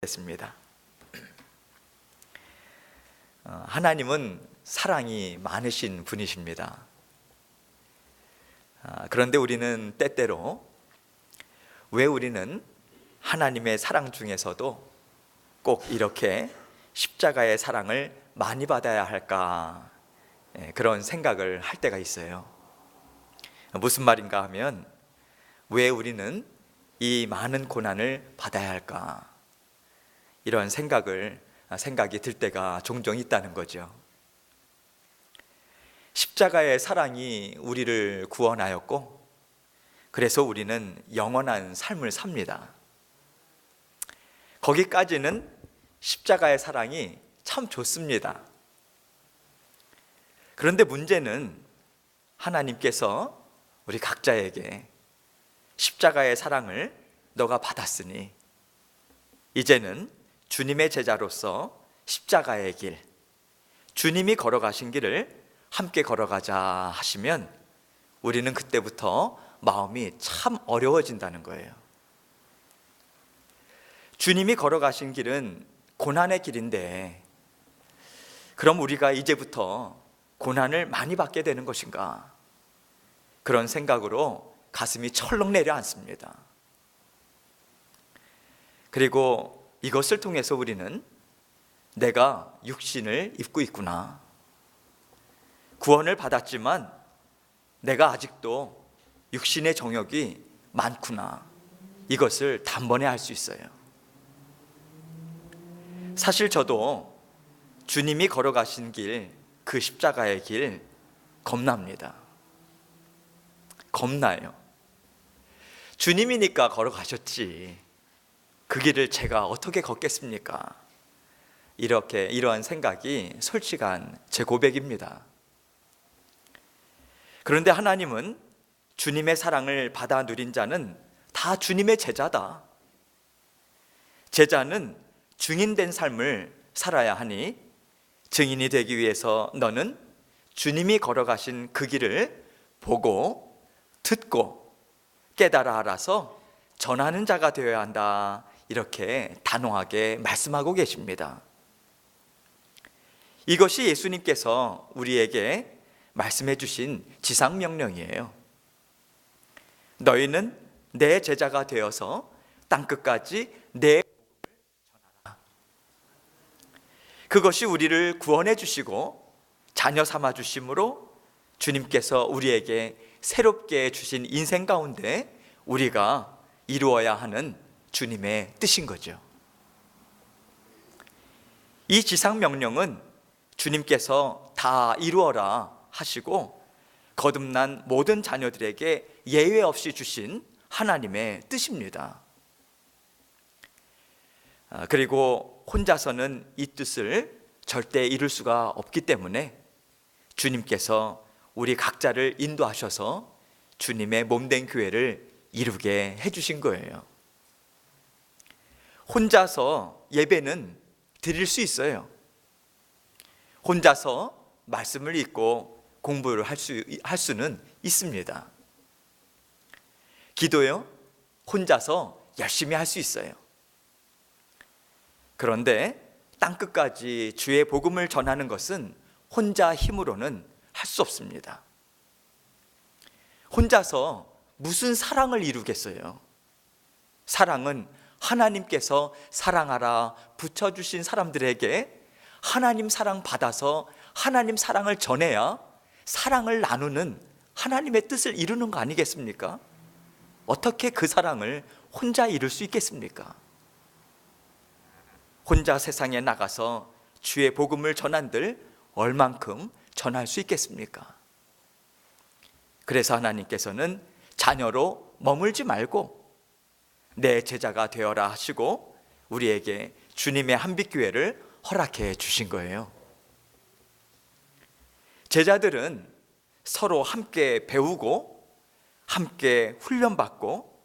됐습니다. 하나님은 사랑이 많으신 분이십니다. 그런데 우리는 때때로 왜 우리는 하나님의 사랑 중에서도 꼭 이렇게 십자가의 사랑을 많이 받아야 할까, 그런 생각을 할 때가 있어요. 무슨 말인가 하면, 왜 우리는 이 많은 고난을 받아야 할까, 이런 생각이 들 때가 종종 있다는 거죠. 십자가의 사랑이 우리를 구원하였고, 그래서 우리는 영원한 삶을 삽니다. 거기까지는 십자가의 사랑이 참 좋습니다. 그런데 문제는 하나님께서 우리 각자에게 십자가의 사랑을 너가 받았으니 이제는 주님의 제자로서 십자가의 길, 주님이 걸어가신 길을 함께 걸어가자 하시면 우리는 그때부터 마음이 참 어려워진다는 거예요. 주님이 걸어가신 길은 고난의 길인데, 그럼 우리가 이제부터 고난을 많이 받게 되는 것인가? 그런 생각으로 가슴이 철렁 내려앉습니다. 그리고 이것을 통해서 우리는 내가 육신을 입고 있구나, 구원을 받았지만 내가 아직도 육신의 정욕이 많구나, 이것을 단번에 알 수 있어요. 사실 저도 주님이 걸어가신 길, 그 십자가의 길 겁납니다. 겁나요. 주님이니까 걸어가셨지, 그 길을 제가 어떻게 걷겠습니까? 이러한 생각이 솔직한 제 고백입니다. 그런데 하나님은 주님의 사랑을 받아 누린 자는 다 주님의 제자다. 제자는 증인된 삶을 살아야 하니, 증인이 되기 위해서 너는 주님이 걸어가신 그 길을 보고 듣고 깨달아 알아서 전하는 자가 되어야 한다, 이렇게 단호하게 말씀하고 계십니다. 이것이 예수님께서 우리에게 말씀해 주신 지상명령이에요. 너희는 내 제자가 되어서 땅끝까지 내 복음을 전하라. 그것이 우리를 구원해 주시고 자녀 삼아 주심으로 주님께서 우리에게 새롭게 주신 인생 가운데 우리가 이루어야 하는 주님의 뜻인 거죠. 이 지상명령은 주님께서 다 이루어라 하시고 거듭난 모든 자녀들에게 예외 없이 주신 하나님의 뜻입니다. 그리고 혼자서는 이 뜻을 절대 이룰 수가 없기 때문에 주님께서 우리 각자를 인도하셔서 주님의 몸된 교회를 이루게 해주신 거예요. 혼자서 예배는 드릴 수 있어요. 혼자서 말씀을 읽고 공부를 할 수는 있습니다. 기도요, 혼자서 열심히 할 수 있어요. 그런데 땅끝까지 주의 복음을 전하는 것은 혼자 힘으로는 할 수 없습니다. 혼자서 무슨 사랑을 이루겠어요? 사랑은 하나님께서 사랑하라 붙여주신 사람들에게 하나님 사랑 받아서 하나님 사랑을 전해야 사랑을 나누는 하나님의 뜻을 이루는 거 아니겠습니까? 어떻게 그 사랑을 혼자 이룰 수 있겠습니까? 혼자 세상에 나가서 주의 복음을 전한들 얼만큼 전할 수 있겠습니까? 그래서 하나님께서는 자녀로 머물지 말고 내 제자가 되어라 하시고 우리에게 주님의 한빛교회를 허락해 주신 거예요. 제자들은 서로 함께 배우고 함께 훈련받고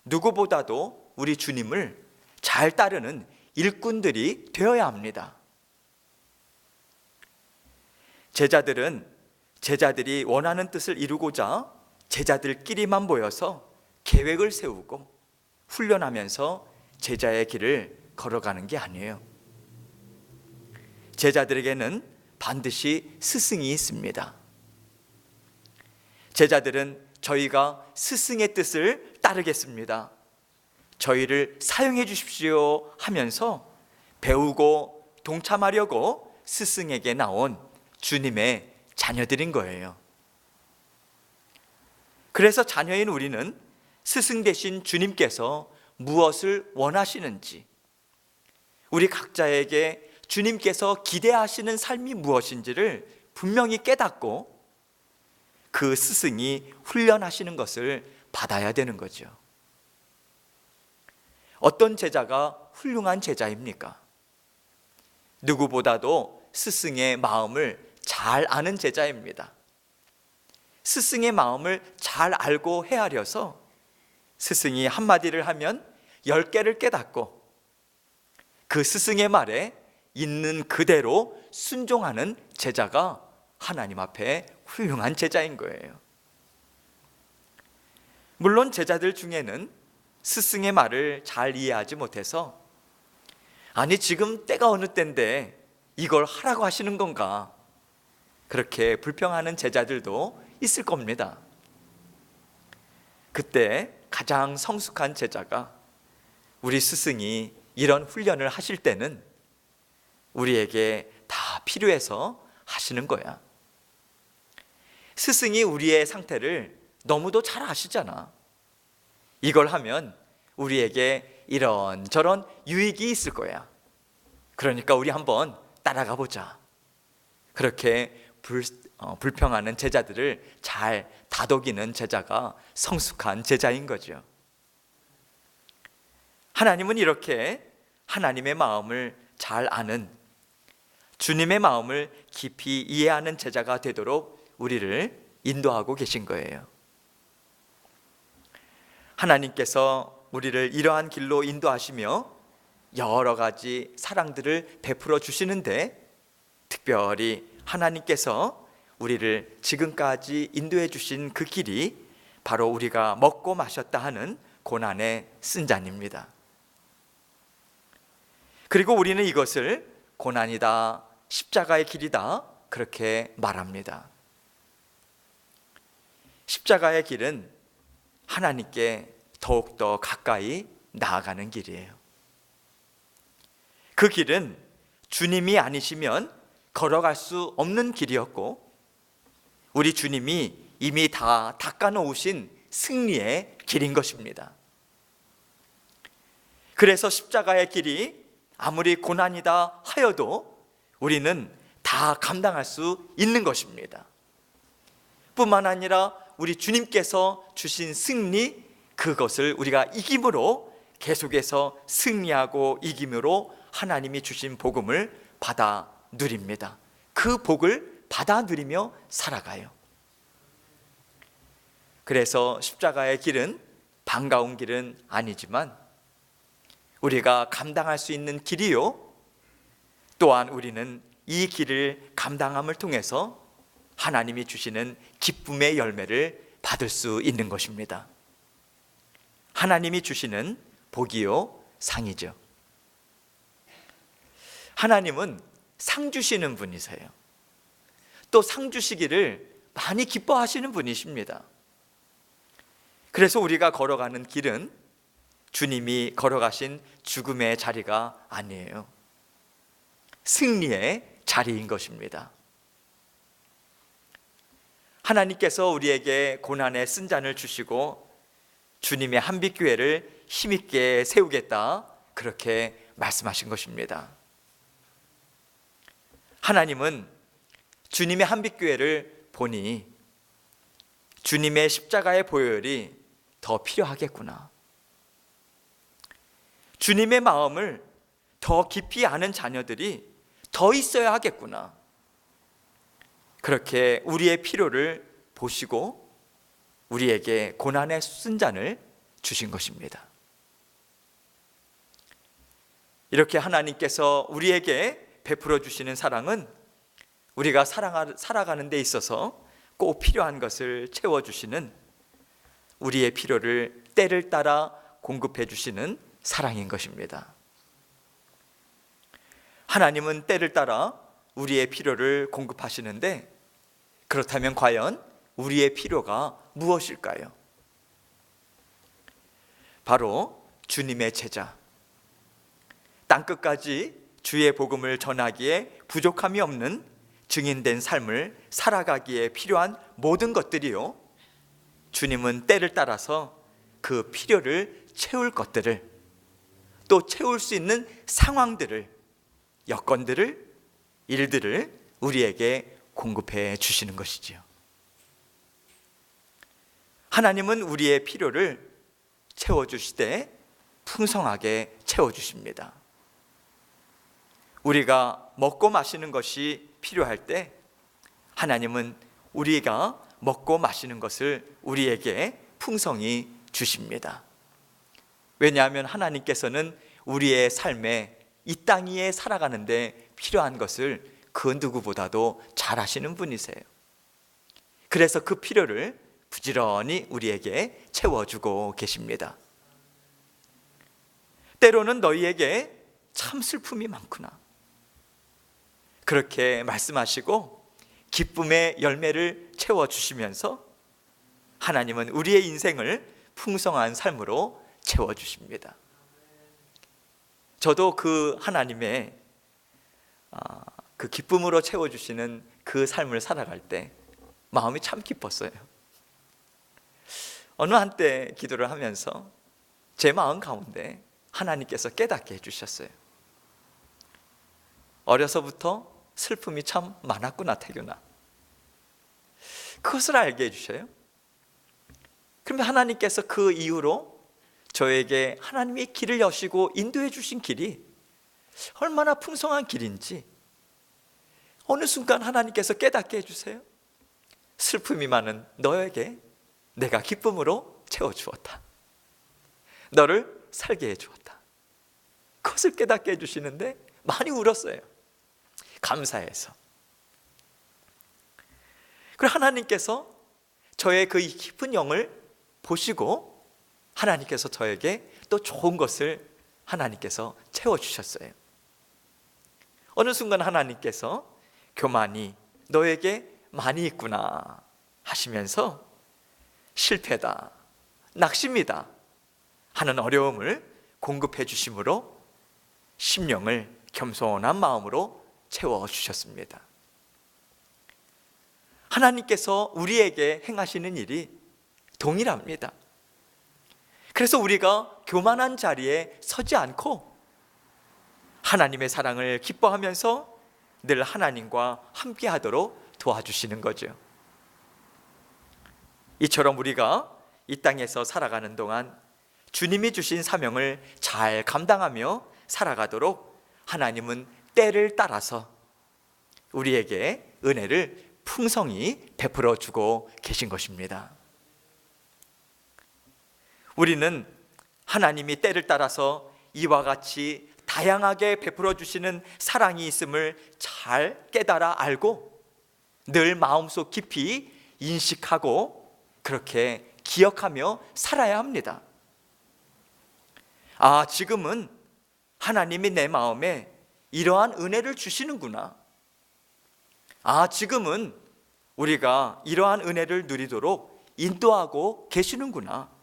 누구보다도 우리 주님을 잘 따르는 일꾼들이 되어야 합니다. 제자들은 제자들이 원하는 뜻을 이루고자 제자들끼리만 모여서 계획을 세우고 훈련하면서 제자의 길을 걸어가는 게 아니에요. 제자들에게는 반드시 스승이 있습니다. 제자들은 저희가 스승의 뜻을 따르겠습니다, 저희를 사용해 주십시오 하면서 배우고 동참하려고 스승에게 나온 주님의 자녀들인 거예요. 그래서 자녀인 우리는 스승 대신 주님께서 무엇을 원하시는지, 우리 각자에게 주님께서 기대하시는 삶이 무엇인지를 분명히 깨닫고 그 스승이 훈련하시는 것을 받아야 되는 거죠. 어떤 제자가 훌륭한 제자입니까? 누구보다도 스승의 마음을 잘 아는 제자입니다. 스승의 마음을 잘 알고 헤아려서 스승이 한마디를 하면 10개를 깨닫고 그 스승의 말에 있는 그대로 순종하는 제자가 하나님 앞에 훌륭한 제자인 거예요. 물론 제자들 중에는 스승의 말을 잘 이해하지 못해서 아니 지금 때가 어느 때인데 이걸 하라고 하시는 건가, 그렇게 불평하는 제자들도 있을 겁니다. 그때 가장 성숙한 제자가 우리 스승이 이런 훈련을 하실 때는 우리에게 다 필요해서 하시는 거야. 스승이 우리의 상태를 너무도 잘 아시잖아. 이걸 하면 우리에게 이런저런 유익이 있을 거야. 그러니까 우리 한번 따라가 보자. 그렇게 불평하는 제자들을 잘 다독이는 제자가 성숙한 제자인 거죠. 하나님은 이렇게 하나님의 마음을 잘 아는, 주님의 마음을 깊이 이해하는 제자가 되도록 우리를 인도하고 계신 거예요. 하나님께서 우리를 이러한 길로 인도하시며 여러 가지 사랑들을 베풀어 주시는데, 특별히 하나님께서 우리를 지금까지 인도해 주신 그 길이 바로 우리가 먹고 마셨다 하는 고난의 쓴잔입니다. 그리고 우리는 이것을 고난이다, 십자가의 길이다, 그렇게 말합니다. 십자가의 길은 하나님께 더욱더 가까이 나아가는 길이에요. 그 길은 주님이 아니시면 걸어갈 수 없는 길이었고, 우리 주님이 이미 다 닦아놓으신 승리의 길인 것입니다. 그래서 십자가의 길이 아무리 고난이다 하여도 우리는 다 감당할 수 있는 것입니다. 뿐만 아니라 우리 주님께서 주신 승리, 그것을 우리가 이김으로 계속해서 승리하고 이김으로 하나님이 주신 복음을 받아 누립니다. 그 복을 받아 누리며 살아가요. 그래서 십자가의 길은 반가운 길은 아니지만 우리가 감당할 수 있는 길이요, 또한 우리는 이 길을 감당함을 통해서 하나님이 주시는 기쁨의 열매를 받을 수 있는 것입니다. 하나님이 주시는 복이요, 상이죠. 하나님은 상 주시는 분이세요. 또 상 주시기를 많이 기뻐하시는 분이십니다. 그래서 우리가 걸어가는 길은 주님이 걸어가신 죽음의 자리가 아니에요. 승리의 자리인 것입니다. 하나님께서 우리에게 고난의 쓴잔을 주시고 주님의 한빛교회를 힘있게 세우겠다, 그렇게 말씀하신 것입니다. 하나님은 주님의 한빛교회를 보니 주님의 십자가의 보혈이 더 필요하겠구나, 주님의 마음을 더 깊이 아는 자녀들이 더 있어야 하겠구나, 그렇게 우리의 필요를 보시고 우리에게 고난의 쓴잔을 주신 것입니다. 이렇게 하나님께서 우리에게 베풀어 주시는 사랑은 우리가 살아가는 데 있어서 꼭 필요한 것을 채워주시는, 우리의 필요를 때를 따라 공급해 주시는 사랑인 것입니다. 하나님은 때를 따라 우리의 필요를 공급하시는데, 그렇다면 과연 우리의 필요가 무엇일까요? 바로 주님의 제자, 땅끝까지 주의 복음을 전하기에 부족함이 없는 증인된 삶을 살아가기에 필요한 모든 것들이요, 주님은 때를 따라서 그 필요를 채울 것들을, 또 채울 수 있는 상황들을, 여건들을, 일들을 우리에게 공급해 주시는 것이지요. 하나님은 우리의 필요를 채워주시되 풍성하게 채워주십니다. 우리가 먹고 마시는 것이 필요할 때 하나님은 우리가 먹고 마시는 것을 우리에게 풍성히 주십니다. 왜냐하면 하나님께서는 우리의 삶에, 이 땅 위에 살아가는데 필요한 것을 그 누구보다도 잘 아시는 분이세요. 그래서 그 필요를 부지런히 우리에게 채워주고 계십니다. 때로는 너희에게 참 슬픔이 많구나, 그렇게 말씀하시고 기쁨의 열매를 채워주시면서 하나님은 우리의 인생을 풍성한 삶으로 채워주십니다. 저도 그 하나님의 그 기쁨으로 채워주시는 그 삶을 살아갈 때 마음이 참 기뻤어요. 어느 한때 기도를 하면서 제 마음 가운데 하나님께서 깨닫게 해주셨어요. 어려서부터 슬픔이 참 많았구나, 태균아. 그것을 알게 해주셔요. 그러면 하나님께서 그 이후로 저에게 하나님의 길을 여시고 인도해 주신 길이 얼마나 풍성한 길인지 어느 순간 하나님께서 깨닫게 해주세요. 슬픔이 많은 너에게 내가 기쁨으로 채워주었다, 너를 살게 해주었다. 그것을 깨닫게 해주시는데 많이 울었어요, 감사해서. 그리고 하나님께서 저의 그 깊은 영을 보시고 하나님께서 저에게 또 좋은 것을 하나님께서 채워주셨어요. 어느 순간 하나님께서 교만이 너에게 많이 있구나 하시면서 실패다, 낙심이다 하는 어려움을 공급해 주심으로 심령을 겸손한 마음으로 채워주셨습니다. 하나님께서 우리에게 행하시는 일이 동일합니다. 그래서 우리가 교만한 자리에 서지 않고 하나님의 사랑을 기뻐하면서 늘 하나님과 함께하도록 도와주시는 거죠. 이처럼 우리가 이 땅에서 살아가는 동안 주님이 주신 사명을 잘 감당하며 살아가도록 하나님은 때를 따라서 우리에게 은혜를 풍성히 베풀어 주고 계신 것입니다. 우리는 하나님이 때를 따라서 이와 같이 다양하게 베풀어 주시는 사랑이 있음을 잘 깨달아 알고 늘 마음속 깊이 인식하고 그렇게 기억하며 살아야 합니다. 아, 지금은 하나님이 내 마음에 이러한 은혜를 주시는구나. 아, 지금은 우리가 이러한 은혜를 누리도록 인도하고 계시는구나.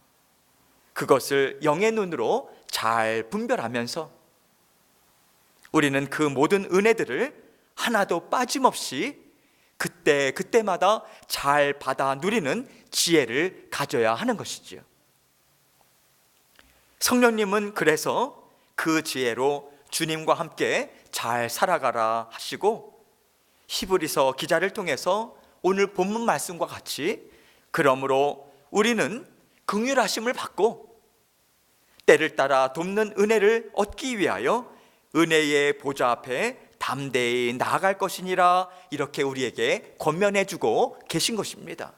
그것을 영의 눈으로 잘 분별하면서 우리는 그 모든 은혜들을 하나도 빠짐없이 그때마다 잘 받아 누리는 지혜를 가져야 하는 것이지요. 성령님은 그래서 그 지혜로 주님과 함께 잘 살아가라 하시고, 히브리서 기자를 통해서 오늘 본문 말씀과 같이 그러므로 우리는 긍휼하심을 받고 때를 따라 돕는 은혜를 얻기 위하여 은혜의 보좌 앞에 담대히 나아갈 것이니라, 이렇게 우리에게 권면해 주고 계신 것입니다.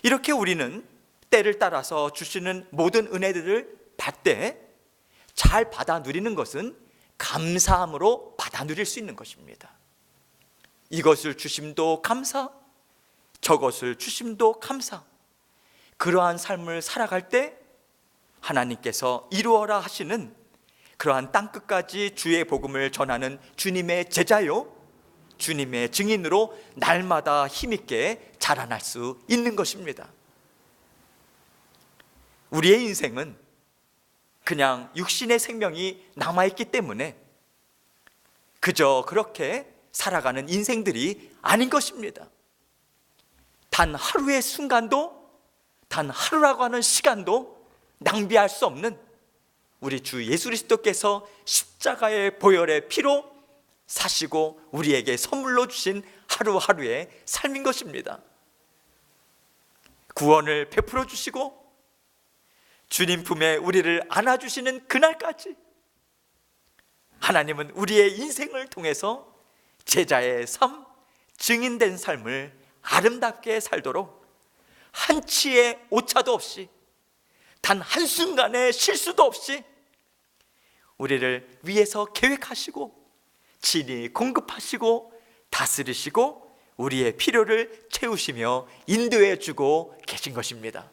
이렇게 우리는 때를 따라서 주시는 모든 은혜들을 받되 잘 받아 누리는 것은 감사함으로 받아 누릴 수 있는 것입니다. 이것을 주심도 감사, 저것을 주심도 감사. 그러한 삶을 살아갈 때 하나님께서 이루어라 하시는 그러한 땅끝까지 주의 복음을 전하는 주님의 제자요, 주님의 증인으로 날마다 힘있게 자라날 수 있는 것입니다. 우리의 인생은 그냥 육신의 생명이 남아있기 때문에 그저 그렇게 살아가는 인생들이 아닌 것입니다. 단 하루의 순간도, 단 하루라고 하는 시간도 낭비할 수 없는 우리 주 예수 그리스도께서 십자가의 보혈의 피로 사시고 우리에게 선물로 주신 하루하루의 삶인 것입니다. 구원을 베풀어 주시고 주님 품에 우리를 안아주시는 그날까지 하나님은 우리의 인생을 통해서 제자의 삶, 증인된 삶을 아름답게 살도록 한치의 오차도 없이, 단 한순간의 실수도 없이 우리를 위해서 계획하시고 친히 공급하시고 다스리시고 우리의 필요를 채우시며 인도해 주고 계신 것입니다.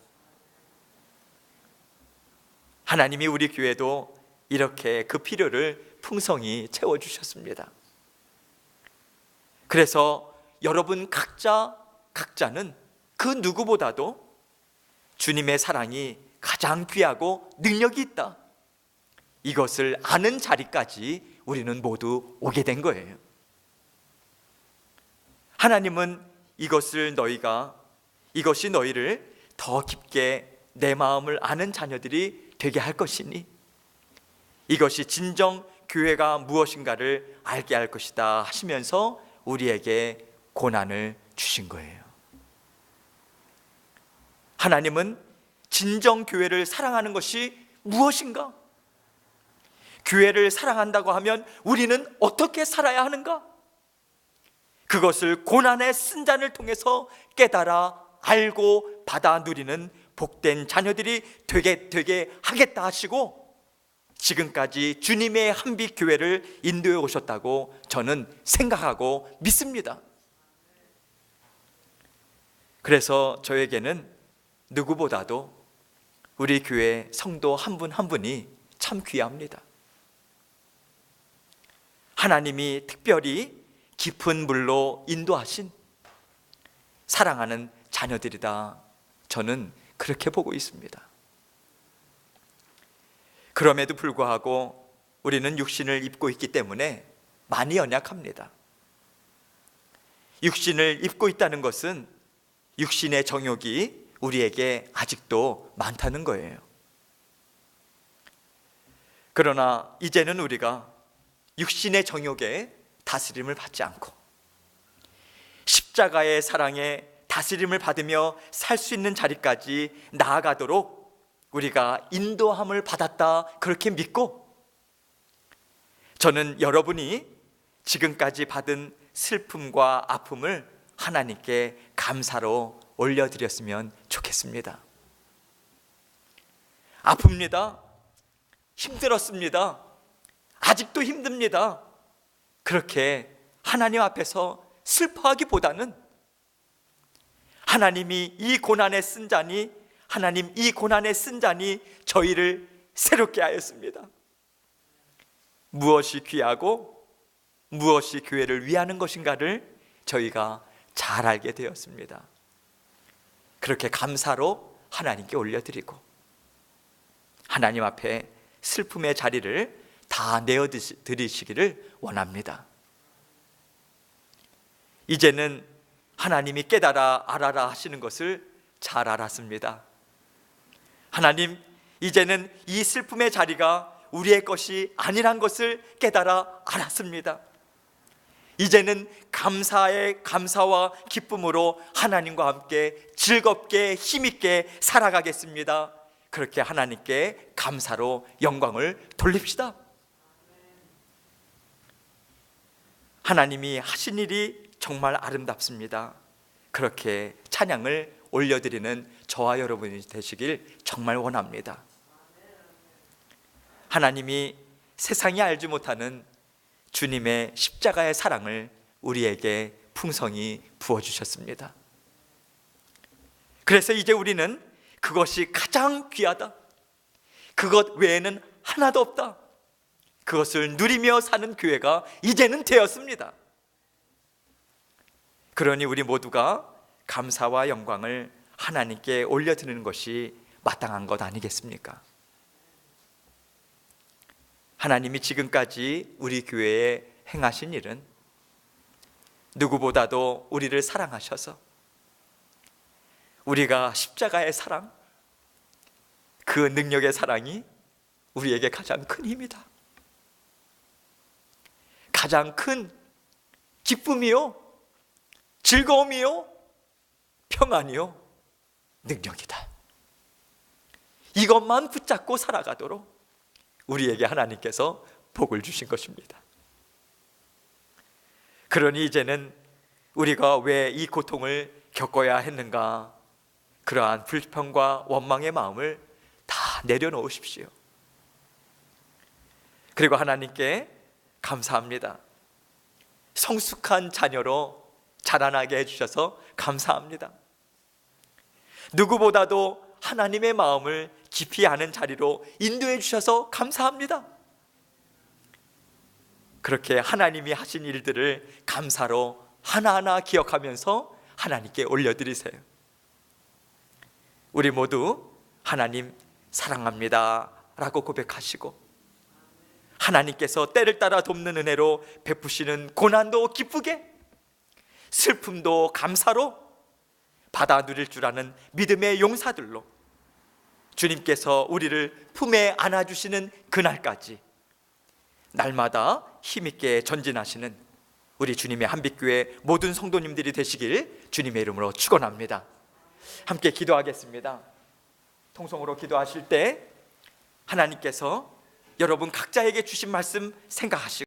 하나님이 우리 교회도 이렇게 그 필요를 풍성히 채워주셨습니다. 그래서 여러분 각자는 그 누구보다도 주님의 사랑이 가장 귀하고 능력이 있다, 이것을 아는 자리까지 우리는 모두 오게 된 거예요. 하나님은 이것이 너희를 더 깊게 내 마음을 아는 자녀들이 되게 할 것이니 이것이 진정 교회가 무엇인가를 알게 할 것이다 하시면서 우리에게 고난을 주신 거예요. 하나님은 진정 교회를 사랑하는 것이 무엇인가? 교회를 사랑한다고 하면 우리는 어떻게 살아야 하는가? 그것을 고난의 쓴잔을 통해서 깨달아 알고 받아 누리는 복된 자녀들이 되게 하겠다 하시고 지금까지 주님의 한빛 교회를 인도해 오셨다고 저는 생각하고 믿습니다. 그래서 저에게는 누구보다도 우리 교회 성도 한 분 한 분이 참 귀합니다. 하나님이 특별히 깊은 물로 인도하신 사랑하는 자녀들이다, 저는 그렇게 보고 있습니다. 그럼에도 불구하고 우리는 육신을 입고 있기 때문에 많이 연약합니다. 육신을 입고 있다는 것은 육신의 정욕이 우리에게 아직도 많다는 거예요. 그러나 이제는 우리가 육신의 정욕에 다스림을 받지 않고 십자가의 사랑에 다스림을 받으며 살 수 있는 자리까지 나아가도록 우리가 인도함을 받았다, 그렇게 믿고 저는 여러분이 지금까지 받은 슬픔과 아픔을 하나님께 감사로 올려드렸으면 좋겠습니다. 아픕니다. 힘들었습니다. 아직도 힘듭니다. 그렇게 하나님 앞에서 슬퍼하기보다는 하나님 이 고난의 쓴 잔이 저희를 새롭게 하였습니다. 무엇이 귀하고 무엇이 교회를 위하는 것인가를 저희가 잘 알게 되었습니다. 그렇게 감사로 하나님께 올려드리고 하나님 앞에 슬픔의 자리를 다 내어드리시기를 원합니다. 이제는 하나님이 깨달아 알아라 하시는 것을 잘 알았습니다. 하나님, 이제는 이 슬픔의 자리가 우리의 것이 아니란 것을 깨달아 알았습니다. 이제는 감사와 기쁨으로 하나님과 함께 즐겁게 힘있게 살아가겠습니다. 그렇게 하나님께 감사로 영광을 돌립시다. 하나님이 하신 일이 정말 아름답습니다. 그렇게 찬양을 올려드리는 저와 여러분이 되시길 정말 원합니다. 하나님이 세상이 알지 못하는 주님의 십자가의 사랑을 우리에게 풍성히 부어주셨습니다. 그래서 이제 우리는 그것이 가장 귀하다, 그것 외에는 하나도 없다, 그것을 누리며 사는 교회가 이제는 되었습니다. 그러니 우리 모두가 감사와 영광을 하나님께 올려드리는 것이 마땅한 것 아니겠습니까? 하나님이 지금까지 우리 교회에 행하신 일은 누구보다도 우리를 사랑하셔서 우리가 십자가의 사랑, 그 능력의 사랑이 우리에게 가장 큰 힘이다. 가장 큰 기쁨이요, 즐거움이요, 평안이요, 능력이다. 이것만 붙잡고 살아가도록 우리에게 하나님께서 복을 주신 것입니다. 그러니 이제는 우리가 왜 이 고통을 겪어야 했는가, 그러한 불평과 원망의 마음을 다 내려놓으십시오. 그리고 하나님께 감사합니다. 성숙한 자녀로 자라나게 해주셔서 감사합니다. 누구보다도 하나님의 마음을 깊이 아는 자리로 인도해 주셔서 감사합니다. 그렇게 하나님이 하신 일들을 감사로 하나하나 기억하면서 하나님께 올려드리세요. 우리 모두 하나님 사랑합니다 라고 고백하시고, 하나님께서 때를 따라 돕는 은혜로 베푸시는 고난도 기쁘게, 슬픔도 감사로 받아 누릴 줄 아는 믿음의 용사들로 주님께서 우리를 품에 안아주시는 그날까지 날마다 힘있게 전진하시는 우리 주님의 한빛교회 모든 성도님들이 되시길 주님의 이름으로 축원합니다. 함께 기도하겠습니다. 통성으로 기도하실 때 하나님께서 여러분 각자에게 주신 말씀 생각하시고